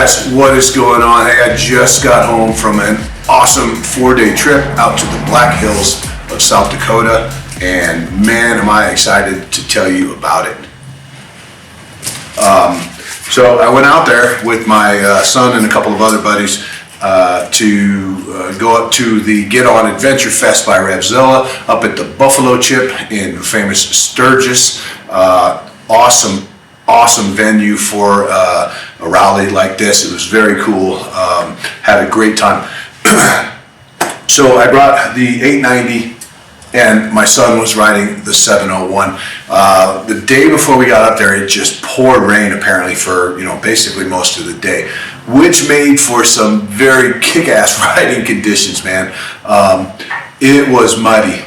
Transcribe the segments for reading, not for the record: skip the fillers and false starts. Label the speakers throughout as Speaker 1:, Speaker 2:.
Speaker 1: guys, what is going on? Hey, I just got home from an awesome 4-day trip out to the Black Hills of South Dakota, and man, am I excited to tell you about it. So I went out there with my son and a couple of other buddies to go up to the Get On Adventure Fest by Revzilla up at the Buffalo Chip in famous Sturgis. Awesome venue for a rally like this. It was very cool. Had a great time. So I brought the 890 and my son was riding the 701. The day before we got up there, it just poured rain apparently for basically most of the day, which made for some very kick-ass riding conditions, man. It was muddy,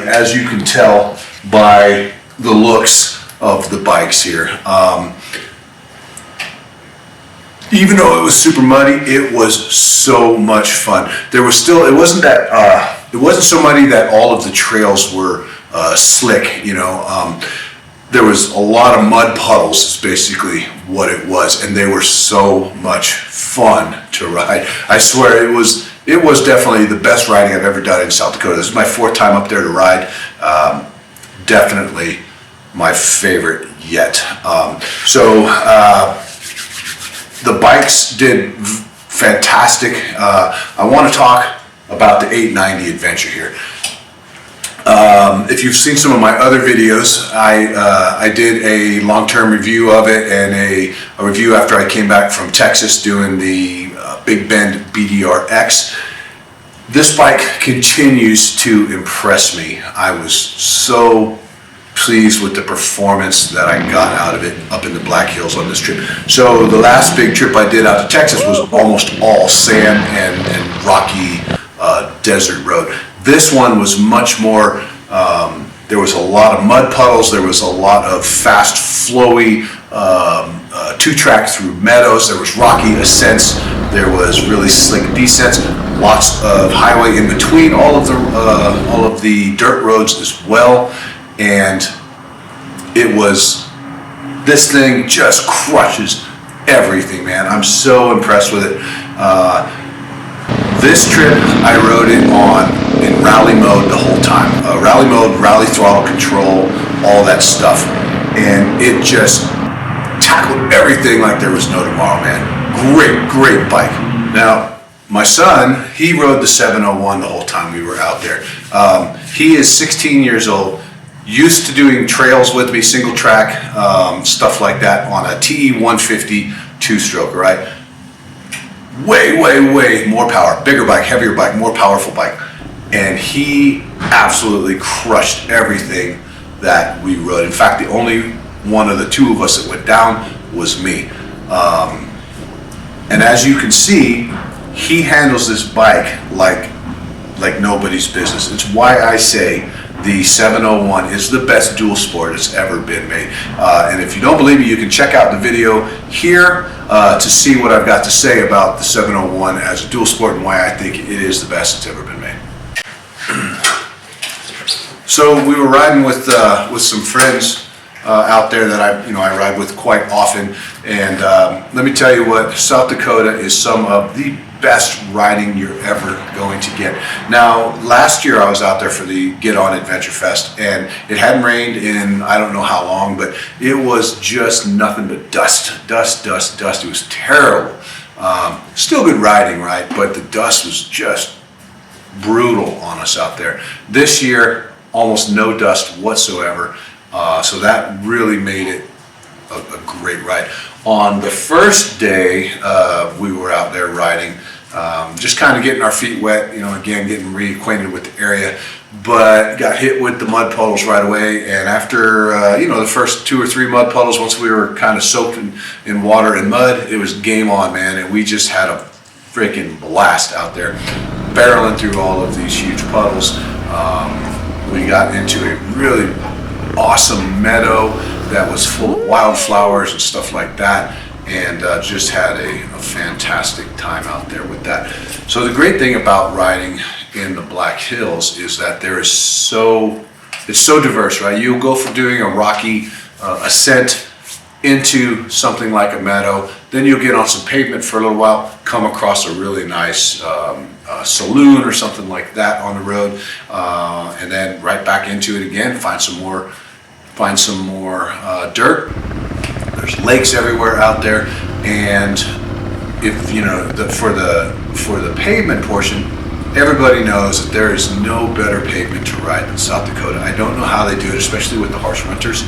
Speaker 1: as you can tell by the looks of the bikes here. Even though it was super muddy, it was so much fun. There was still, it wasn't so muddy that all of the trails were slick, there was a lot of mud puddles is basically what it was, and they were so much fun to ride. I swear it was definitely the best riding I've ever done in South Dakota. This is my 4th time up there to ride. Definitely my favorite yet. The bikes did fantastic. I want to talk about the 890 adventure here. If you've seen some of my other videos, I did a long-term review of it and a review after I came back from Texas doing the Big Bend BDRX. This bike continues to impress me. I was so pleased with the performance that I got out of it up in the Black Hills on this trip. So the last big trip I did out to Texas was almost all sand and rocky desert road. This one was much more, there was a lot of mud puddles, there was a lot of fast flowy 2-track through meadows, there was rocky ascents, there was really slick descents, lots of highway in between all of the dirt roads as well. And this thing just crushes everything, man. I'm so impressed with it. This trip I rode it in rally mode the whole time. Rally mode, rally throttle control, all that stuff. And it just tackled everything like there was no tomorrow, man. Great bike. Now, my son, he rode the 701 the whole time we were out there. He is 16 years old. Used to doing trails with me, single track, stuff like that on a TE 150 2-stroke, right? Way more power, bigger bike, heavier bike, more powerful bike. And he absolutely crushed everything that we rode. In fact, the only one of the two of us that went down was me. And as you can see, he handles this bike like nobody's business. It's why I say the 701 is the best dual sport that's ever been made. And if you don't believe me, you can check out the video here to see what I've got to say about the 701 as a dual sport and why I think it is the best that's ever been made. So we were riding with some friends out there that I ride with quite often, and let me tell you what, South Dakota is some of the best riding you're ever going to get. Now, last year I was out there for the Get On Adventure Fest, and it hadn't rained in I don't know how long, but it was just nothing but dust. It was terrible. Still good riding, right? But the dust was just brutal on us out there. This year, almost no dust whatsoever. So that really made it a great ride. On the first day, we were out there riding, just kind of getting our feet wet, again, getting reacquainted with the area, but got hit with the mud puddles right away. And after, the first 2 or 3 mud puddles, once we were kind of soaked in water and mud, it was game on, man. And we just had a freaking blast out there, barreling through all of these huge puddles. We got into a really awesome meadow that was full of wildflowers and stuff like that, and just had a fantastic time out there with that. So the great thing about riding in the Black Hills is that it's so diverse, right? You'll go from doing a rocky ascent into something like a meadow, Then you'll get on some pavement for a little while, come across a really nice saloon or something like that on the road, and then right back into it again, find some more dirt. There's lakes everywhere out there, and if you know for the pavement portion, everybody knows that there is no better pavement to ride in South Dakota. I don't know how they do it, especially with the harsh winters,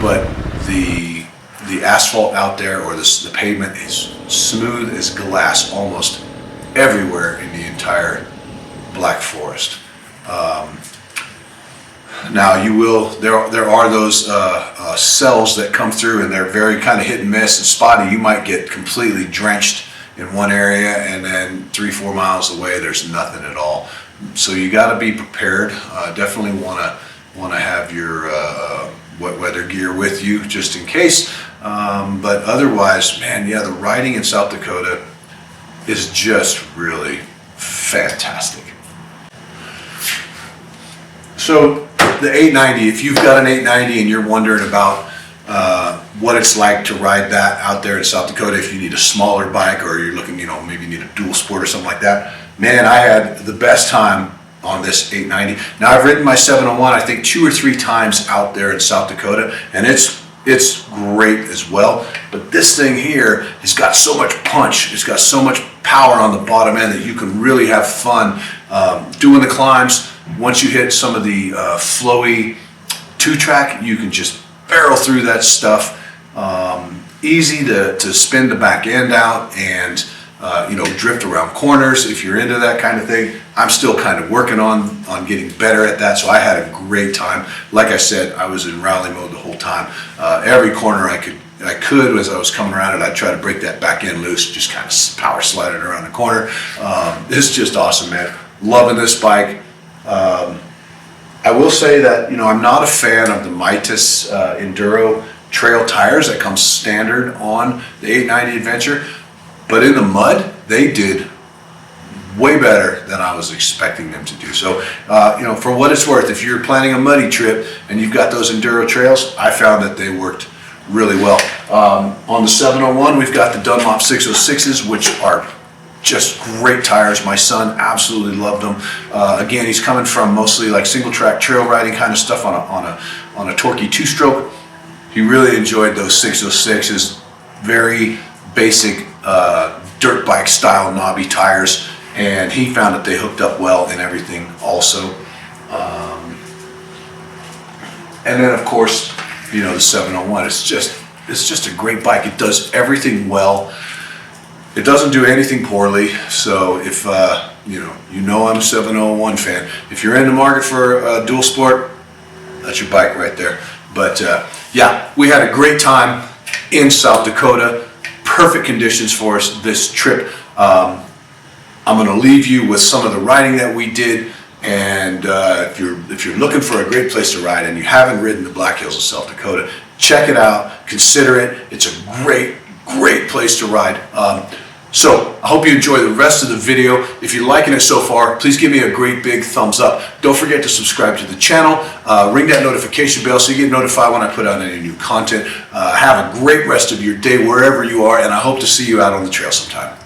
Speaker 1: but the asphalt out there, or the pavement, is smooth as glass almost everywhere in the entire Black Forest. Now there are those cells that come through, and they're very kind of hit and miss and spotty. You might get completely drenched in one area, and then 3-4 miles away there's nothing at all. So you got to be prepared. Definitely want to have your wet weather gear with you just in case. But otherwise, man, yeah, the riding in South Dakota is just really fantastic. So the 890, if you've got an 890 and you're wondering about what it's like to ride that out there in South Dakota, if you need a smaller bike, or you're looking, maybe you need a dual sport or something like that, man, I had the best time on this 890. Now, I've ridden my 701, I think 2 or 3 times out there in South Dakota, and it's great as well. But this thing here has got so much punch, it's got so much power on the bottom end that you can really have fun doing the climbs. Once you hit some of the flowy 2-track, you can just barrel through that stuff. Easy to spin the back end out and drift around corners if you're into that kind of thing. I'm still kind of working on getting better at that, so I had a great time. Like I said, I was in rally mode the whole time. Every corner I could as I was coming around it, I'd try to break that back end loose, just kind of power slide it around the corner. It's just awesome, man. Loving this bike. I will say that I'm not a fan of the Mitas Enduro trail tires that come standard on the 890 Adventure, but in the mud they did way better than I was expecting them to do. So for what it's worth, if you're planning a muddy trip and you've got those enduro trails, I found that they worked really well. On the 701, we've got the Dunlop 606s, which are just great tires. My son absolutely loved them. Again, he's coming from mostly like single track trail riding kind of stuff on a torquey 2-stroke. He really enjoyed those 606s. Very basic dirt bike style knobby tires, and he found that they hooked up well and everything also. And then of course, the 701. It's just a great bike. It does everything well. It doesn't do anything poorly. So if I'm a 701 fan, if you're in the market for a dual sport, that's your bike right there. But yeah, we had a great time in South Dakota. Perfect conditions for us this trip. I'm going to leave you with some of the riding that we did. And if you're looking for a great place to ride and you haven't ridden the Black Hills of South Dakota, check it out. Consider it. It's a great place to ride. So I hope you enjoy the rest of the video. If you're liking it so far, please give me a great big thumbs up. Don't forget to subscribe to the channel. Ring that notification bell so you get notified when I put out any new content. Have a great rest of your day wherever you are, and I hope to see you out on the trail sometime.